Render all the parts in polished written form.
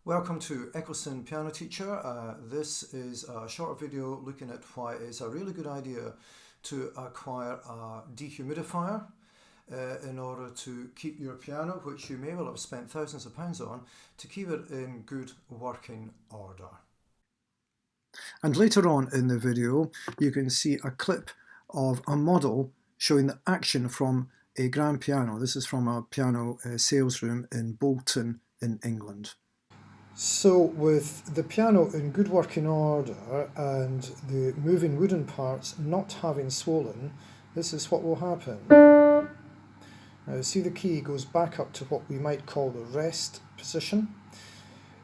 Welcome to Eccleston Piano Teacher. This is a short video looking at why it's a really good idea to acquire a dehumidifier in order to keep your piano, which you may well have spent thousands of pounds on, to keep it in good working order. And later on in the video you can see a clip of a model showing the action from a grand piano. This is from a piano sales room in Bolton in England. So with the piano in good working order and the moving wooden parts not having swollen, this is what will happen. Now see, the key goes back up to what we might call the rest position.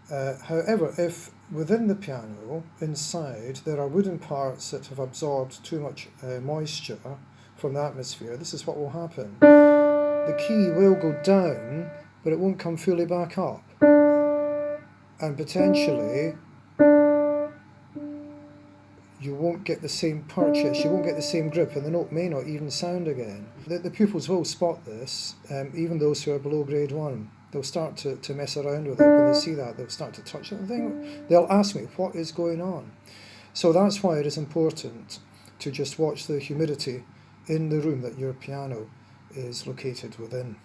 However, if within the piano, inside, there are wooden parts that have absorbed too much moisture from the atmosphere, this is what will happen. The key will go down, but it won't come fully back up. And potentially you won't get the same purchase, you won't get the same grip, and the note may not even sound again. The pupils will spot this, even those who are below grade 1. They'll start to mess around with it. When they see that, they'll start to touch it and they'll ask me, what is going on? So that's why it is important to just watch the humidity in the room that your piano is located within.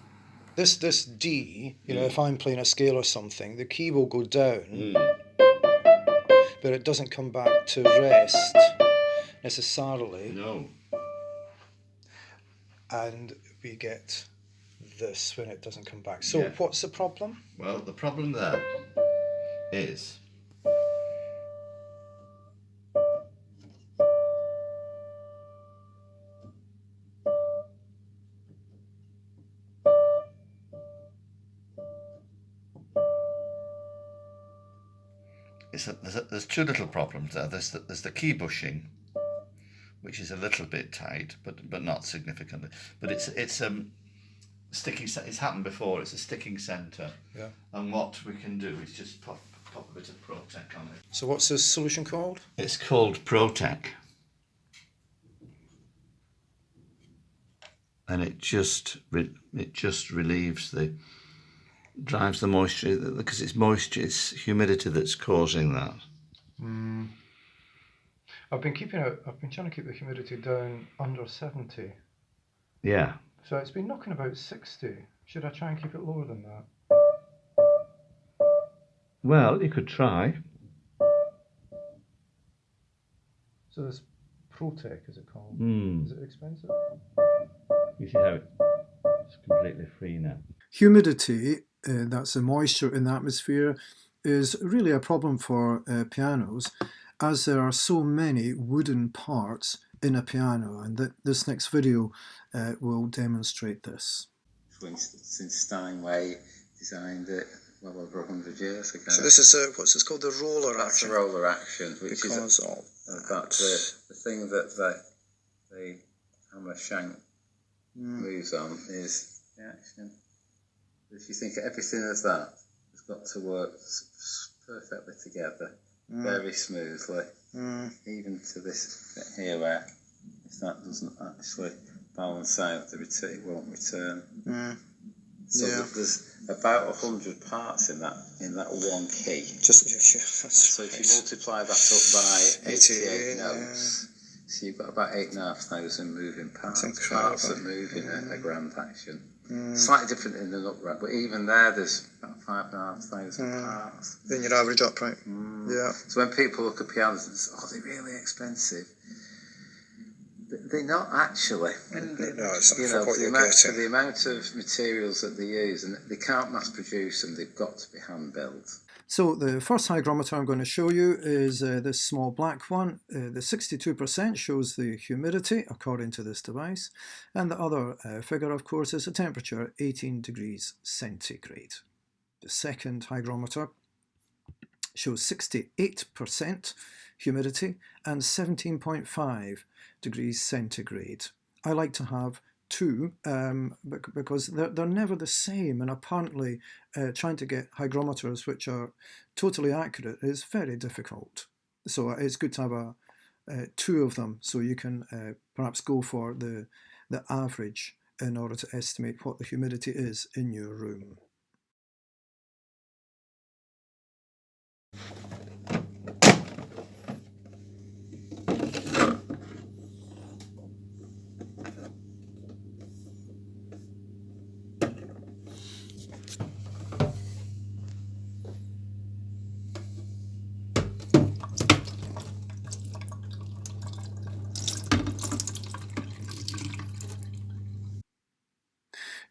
This D, if I'm playing a scale or something, the key will go down, but it doesn't come back to rest necessarily. No. And we get this when it doesn't come back. So what's the problem? Well, the problem there is there's two little problems there. There's the key bushing, which is a little bit tight, but not significantly. But it's sticking. It's happened before. It's a sticking centre. Yeah. And what we can do is just pop a bit of Protec on it. So what's this solution called? It's called Protec, and it just relieves drives the moisture, because it's humidity that's causing that. I've been trying to keep the humidity down under 70. Yeah. So it's been knocking about 60. Should I try and keep it lower than that? Well, you could try. So this Protec, is it called? Is it expensive? You see how it's completely free now. Humidity, that's the moisture in the atmosphere, is really a problem for pianos, as there are so many wooden parts in a piano, and this next video will demonstrate this. For instance, since Steinway designed it well over 100 years ago. So this is what's this called, the roller That's action? the roller action, which because is about the thing that the hammer shank moves on is the action. If you think of everything as that, it's got to work perfectly together, very smoothly, even to this bit here where if that doesn't actually balance out, it won't return. So there's about 100 parts in that one key. So if you multiply that up by 88 notes, so you've got about 8,500 moving parts that move in a grand action. Slightly different in an upright, but even there's about 5,500 parts. In your average upright. Yeah. So when people look at pianos and say, "Oh, they're really expensive," they're not actually. The amount of materials that they use, and they can't mass produce them, they've got to be hand built. So the first hygrometer I'm going to show you is this small black one. The 62% shows the humidity according to this device, and the other figure, of course, is the temperature, 18 degrees centigrade. The second hygrometer shows 68% humidity and 17.5 degrees centigrade. I like to have two because they're never the same, and apparently trying to get hygrometers which are totally accurate is very difficult. So it's good to have two of them, so you can perhaps go for the average in order to estimate what the humidity is in your room.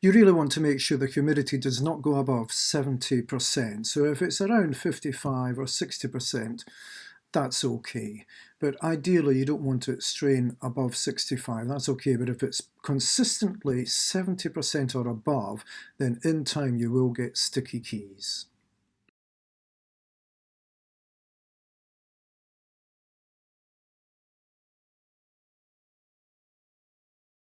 You really want to make sure the humidity does not go above 70%. So if it's around 55 or 60%, that's okay. But ideally, you don't want it strain above 65. That's okay. But if it's consistently 70% or above, then in time you will get sticky keys.